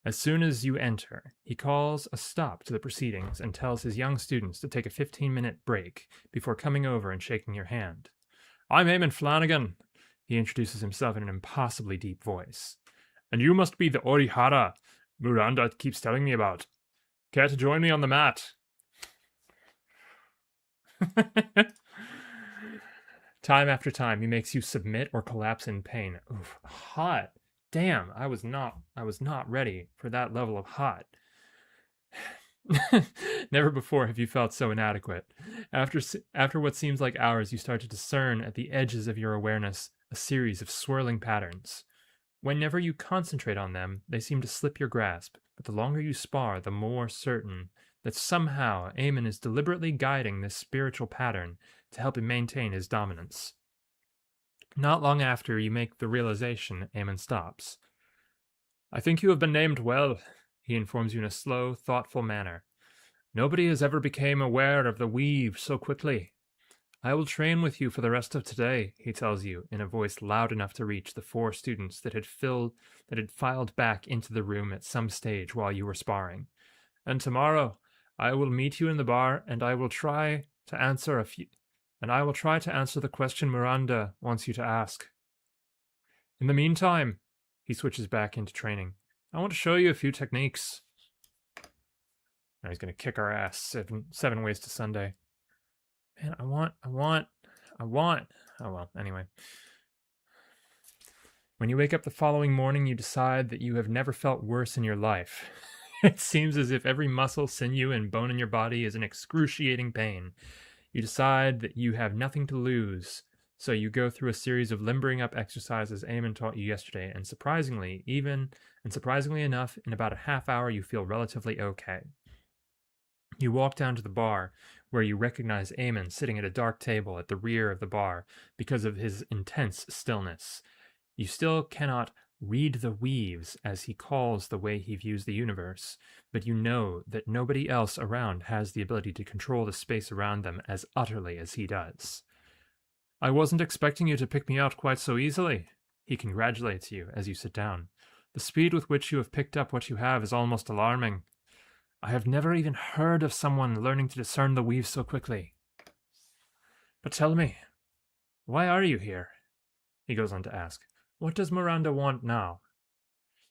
As soon as you enter, he calls a stop to the proceedings and tells his young students to take a 15-minute break before coming over and shaking your hand. I'm Eamon Flanagan, he introduces himself in an impossibly deep voice. And you must be the Oryhara Miranda keeps telling me about. Care to join me on the mat? Time after time, he makes you submit or collapse in pain. Oof, hot. Damn, I was not ready for that level of hot. Never before have you felt so inadequate. After what seems like hours, you start to discern at the edges of your awareness a series of swirling patterns. Whenever you concentrate on them, they seem to slip your grasp, but the longer you spar, the more certain that somehow Eamon is deliberately guiding this spiritual pattern to help him maintain his dominance. Not long after you make the realization, Eamon stops. I think you have been named well, he informs you in a slow, thoughtful manner. Nobody has ever become aware of the weave so quickly. I will train with you for the rest of today, he tells you, in a voice loud enough to reach the 4 students that had filed back into the room at some stage while you were sparring. And tomorrow, I will meet you in the bar, and I will try to answer the question Miranda wants you to ask. In the meantime, he switches back into training. I want to show you a few techniques. Now he's going to kick our ass 7 ways to Sunday. Man, I want. Oh well, anyway. When you wake up the following morning, you decide that you have never felt worse in your life. It seems as if every muscle, sinew, and bone in your body is in excruciating pain. You decide that you have nothing to lose, so you go through a series of limbering up exercises Eamon taught you yesterday, and surprisingly enough, in about a half hour you feel relatively okay. You walk down to the bar, where you recognize Eamon sitting at a dark table at the rear of the bar because of his intense stillness. You still cannot read the weaves, as he calls the way he views the universe, but you know that nobody else around has the ability to control the space around them as utterly as he does. I wasn't expecting you to pick me out quite so easily, he congratulates you as you sit down. The speed with which you have picked up what you have is almost alarming. I have never even heard of someone learning to discern the weave so quickly. But tell me, why are you here? He goes on to ask. What does Miranda want now?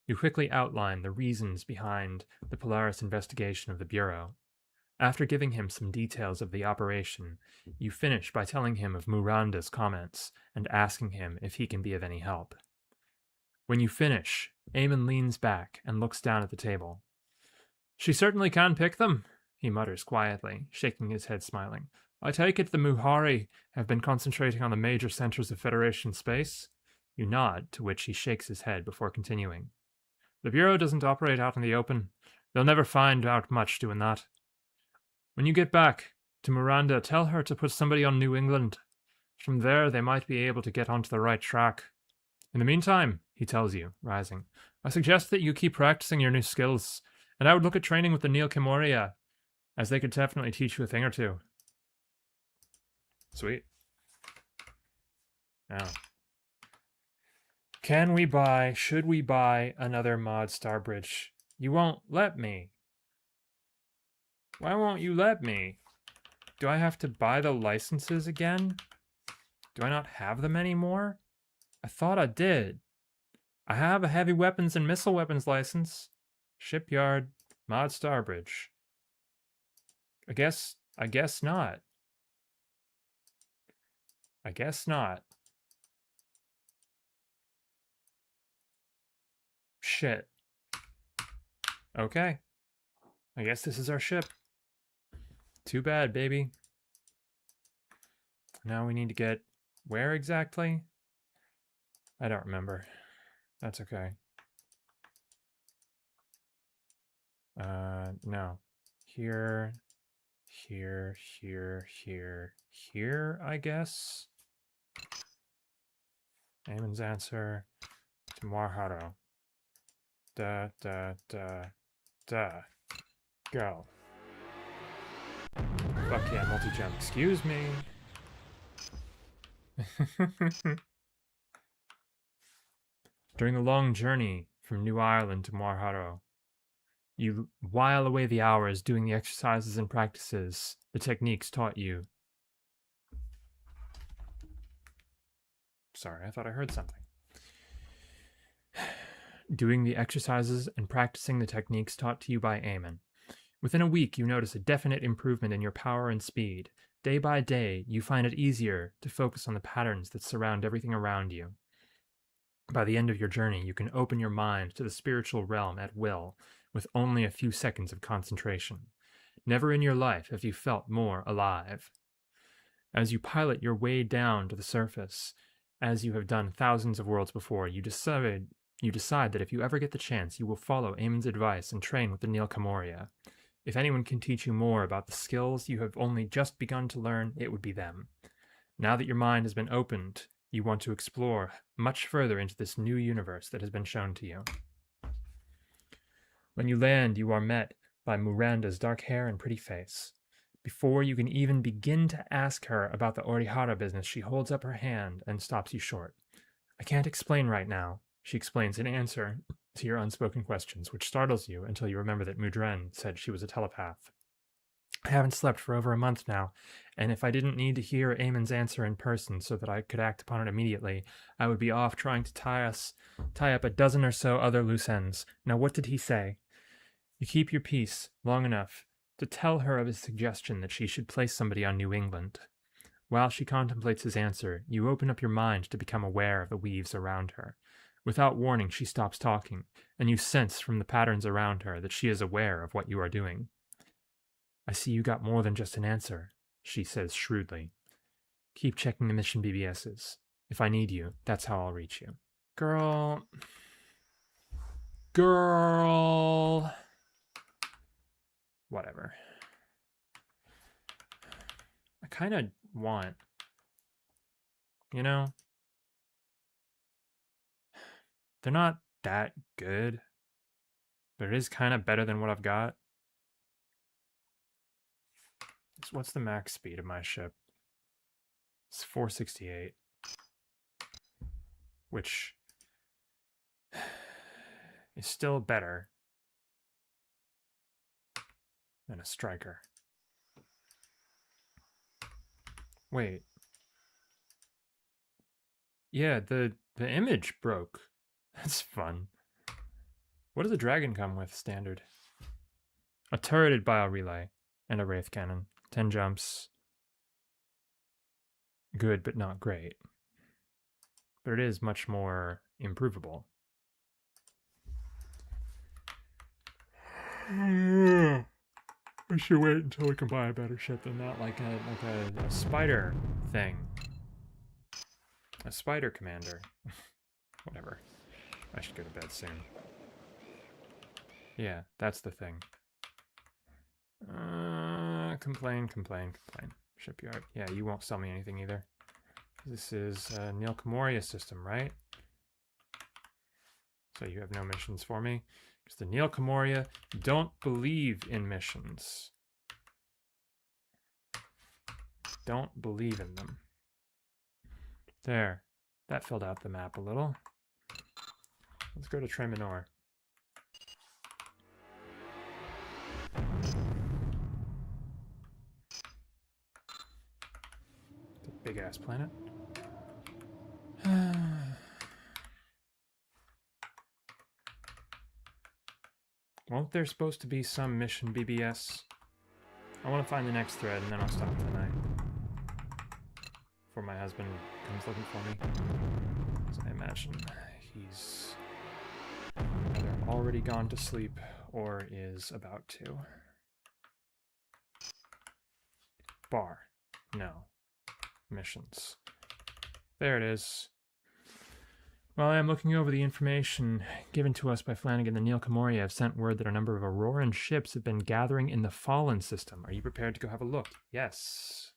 You quickly outline the reasons behind the Polaris investigation of the Bureau. After giving him some details of the operation, you finish by telling him of Miranda's comments and asking him if he can be of any help. When you finish, Eamon leans back and looks down at the table. She certainly can pick them, he mutters quietly, shaking his head smiling. I take it the Muhari have been concentrating on the major centers of Federation space? You nod, to which he shakes his head before continuing. The Bureau doesn't operate out in the open. They'll never find out much doing that. When you get back to Miranda, tell her to put somebody on New England. From there, they might be able to get onto the right track. In the meantime, he tells you, rising, I suggest that you keep practicing your new skills, and I would look at training with the Neil Kimoria, as they could definitely teach you a thing or two. Sweet. Now, should we buy another mod Starbridge? You won't let me. Why won't you let me? Do I have to buy the licenses again? Do I not have them anymore? I thought I did. I have a heavy weapons and missile weapons license. Shipyard, mod Starbridge. I guess not. I guess not. Shit. Okay. I guess this is our ship. Too bad, baby. Now we need to get where exactly? I don't remember. That's okay. No. Here, I guess. Eamon's answer to Oryhara. Da. Go. Fuck yeah, multi-jump. Excuse me. During the long journey from New Ireland to Oryhara, you while away the hours doing the exercises and practices the techniques taught you. Sorry, I thought I heard something. Doing the exercises and practicing the techniques taught to you by Eamon. Within a week, you notice a definite improvement in your power and speed. Day by day, you find it easier to focus on the patterns that surround everything around you. By the end of your journey, you can open your mind to the spiritual realm at will, with only a few seconds of concentration. Never in your life have you felt more alive. As you pilot your way down to the surface, as you have done thousands of worlds before, you decide that if you ever get the chance, you will follow Eamon's advice and train with the Neil Kimoria. If anyone can teach you more about the skills you have only just begun to learn, it would be them. Now that your mind has been opened, you want to explore much further into this new universe that has been shown to you. When you land, you are met by Miranda's dark hair and pretty face. Before you can even begin to ask her about the Oryhara business, she holds up her hand and stops you short. I can't explain right now, she explains in answer to your unspoken questions, which startles you until you remember that Mudren said she was a telepath. I haven't slept for over a month now, and if I didn't need to hear Eamon's answer in person so that I could act upon it immediately, I would be off trying to tie up a dozen or so other loose ends. Now what did he say? You keep your peace long enough to tell her of his suggestion that she should place somebody on New England. While she contemplates his answer, you open up your mind to become aware of the weaves around her. Without warning, she stops talking, and you sense from the patterns around her that she is aware of what you are doing. I see you got more than just an answer, she says shrewdly. Keep checking the mission BBSs. If I need you, that's how I'll reach you. Girl. Whatever. I kind of want, they're not that good, but it is kind of better than what I've got. What's the max speed of my ship? It's 468, which is still better than a striker. Wait. Yeah, the image broke. That's fun. What does a dragon come with standard? A turreted bio relay and a wraith cannon. 10 jumps. Good, but not great. But it is much more improvable. I should wait until we can buy a better ship than that, like a spider thing. A spider commander. Whatever. I should go to bed soon. Yeah, that's the thing. Complain. Shipyard. Yeah, you won't sell me anything either. This is a Neil Camoria system, right? So you have no missions for me. Because the Neil Camoria don't believe in missions. Don't believe in them. There. That filled out the map a little. Let's go to Treminor. It's a big-ass planet. Won't there supposed to be some mission BBS? I want to find the next thread and then I'll stop for the night. Before my husband comes looking for me. So I imagine he's either already gone to sleep or is about to. Bar. No. Missions. There it is. While I am looking over the information given to us by Flanagan, the Neil Camoria have sent word that a number of Auroran ships have been gathering in the Fallen system. Are you prepared to go have a look? Yes.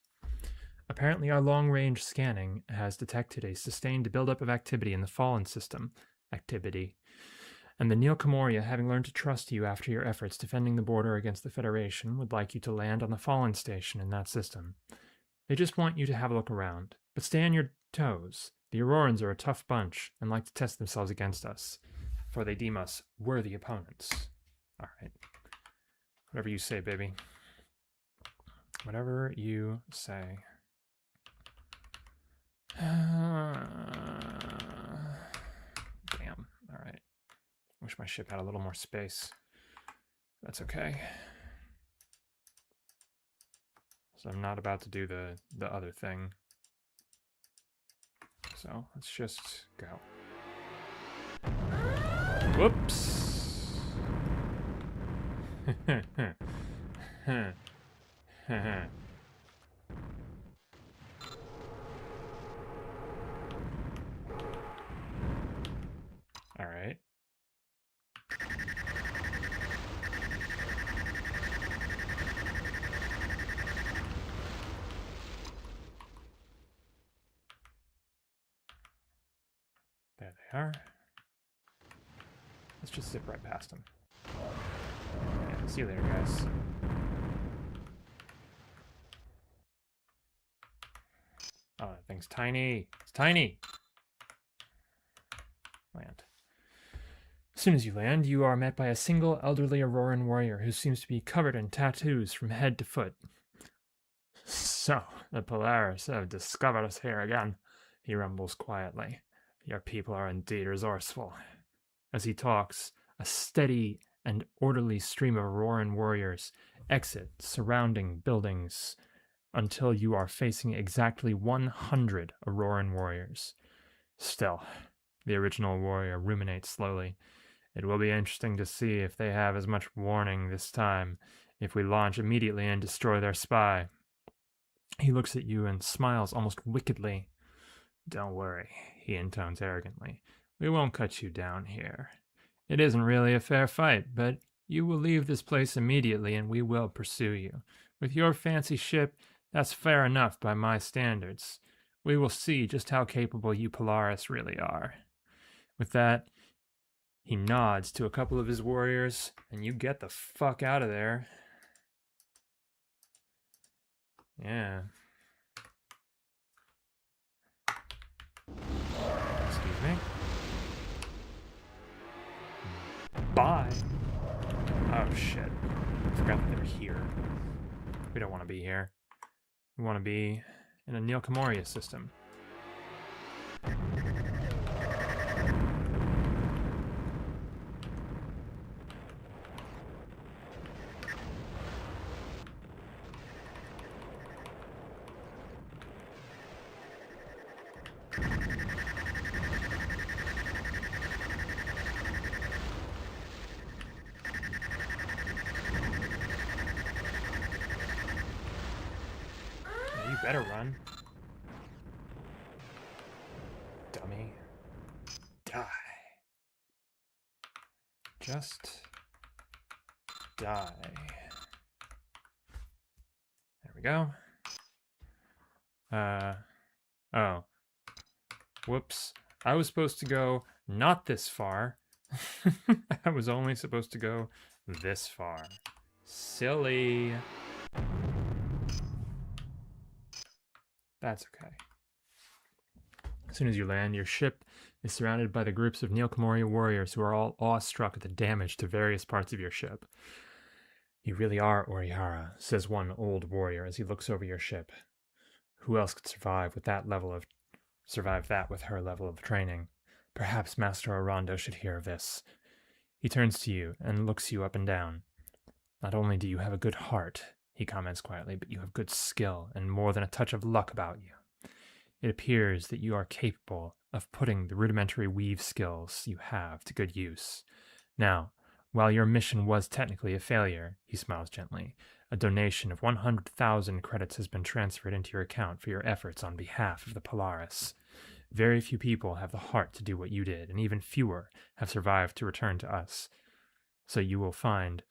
Apparently our long-range scanning has detected a sustained buildup of activity in the Fallen system. And the Neil Camoria, having learned to trust you after your efforts defending the border against the Federation, would like you to land on the Fallen station in that system. They just want you to have a look around. But stay on your toes. The Aurorans are a tough bunch and like to test themselves against us, for they deem us worthy opponents. All right. Whatever you say, baby. Whatever you say. Damn. All right. Wish my ship had a little more space. That's okay. So I'm not about to do the other thing. So let's just go. Whoops. All right. There they are. Let's just zip right past them. Yeah, see you later, guys. Oh, that thing's tiny. It's tiny. Land. As soon as you land, you are met by a single elderly Auroran warrior who seems to be covered in tattoos from head to foot. So, the Polaris have discovered us here again, he rumbles quietly. Your people are indeed resourceful. As he talks, a steady and orderly stream of Auroran warriors exit surrounding buildings until you are facing exactly 100 Auroran warriors. Still, the original warrior ruminates slowly. It will be interesting to see if they have as much warning this time, if we launch immediately and destroy their spy. He looks at you and smiles almost wickedly. Don't worry, he intones arrogantly. We won't cut you down here. It isn't really a fair fight, but you will leave this place immediately and we will pursue you. With your fancy ship, that's fair enough by my standards. We will see just how capable you Polaris really are. With that, He nods to a couple of his warriors, and you get the fuck out of there. Yeah. Excuse me. Bye. Oh shit. I forgot that they were here. We don't want to be here. We want to be in a Neil Camoria system. You better run. Dummy. Die. Just die. There we go. Oh. Whoops. I was supposed to go not this far. I was only supposed to go this far. Silly. That's okay. As soon as you land, your ship is surrounded by the groups of Neil Camoria warriors who are all awestruck at the damage to various parts of your ship. You really are Ory'Hara, says one old warrior as he looks over your ship. Who else could survive that with her level of training? Perhaps Master Arando should hear of this. He turns to you and looks you up and down. Not only do you have a good heart, he comments quietly, but you have good skill and more than a touch of luck about you. It appears that you are capable of putting the rudimentary weave skills you have to good use. Now, while your mission was technically a failure, he smiles gently, a donation of 100,000 credits has been transferred into your account for your efforts on behalf of the Polaris. Very few people have the heart to do what you did, and even fewer have survived to return to us. So you will find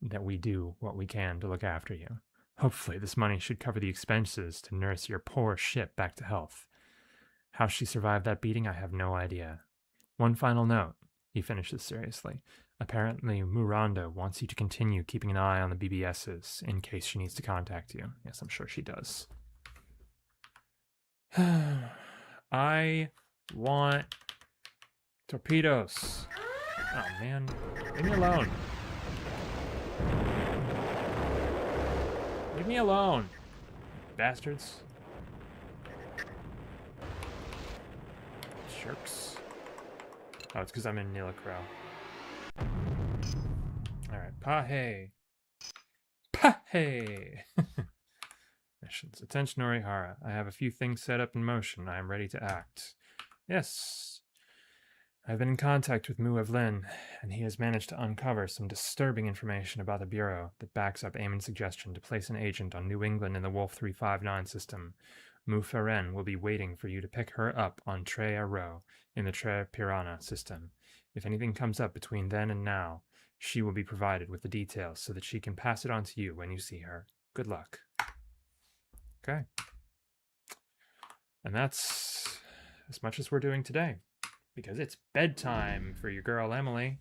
that we do what we can to look after you. Hopefully this money should cover the expenses to nurse your poor ship back to health. How she survived that beating, I have no idea. One final note, he finishes seriously. Apparently, Muranda wants you to continue keeping an eye on the BBSs in case she needs to contact you. Yes, I'm sure she does. I want torpedoes. Oh, man. Leave me alone. Leave me alone, bastards. Sharks. Oh, it's because I'm in Nilacro. Alright, Pahe. Pahe! Missions. Attention, Oryhara. I have a few things set up in motion. I am ready to act. Yes. I've been in contact with Mu Evlin, and he has managed to uncover some disturbing information about the Bureau that backs up Eamon's suggestion to place an agent on New England in the Wolf 359 system. Mu Feren will be waiting for you to pick her up on Trea Row in the Tre Pirana system. If anything comes up between then and now, she will be provided with the details so that she can pass it on to you when you see her. Good luck. Okay. And that's as much as we're doing today, because it's bedtime for your girl Emily.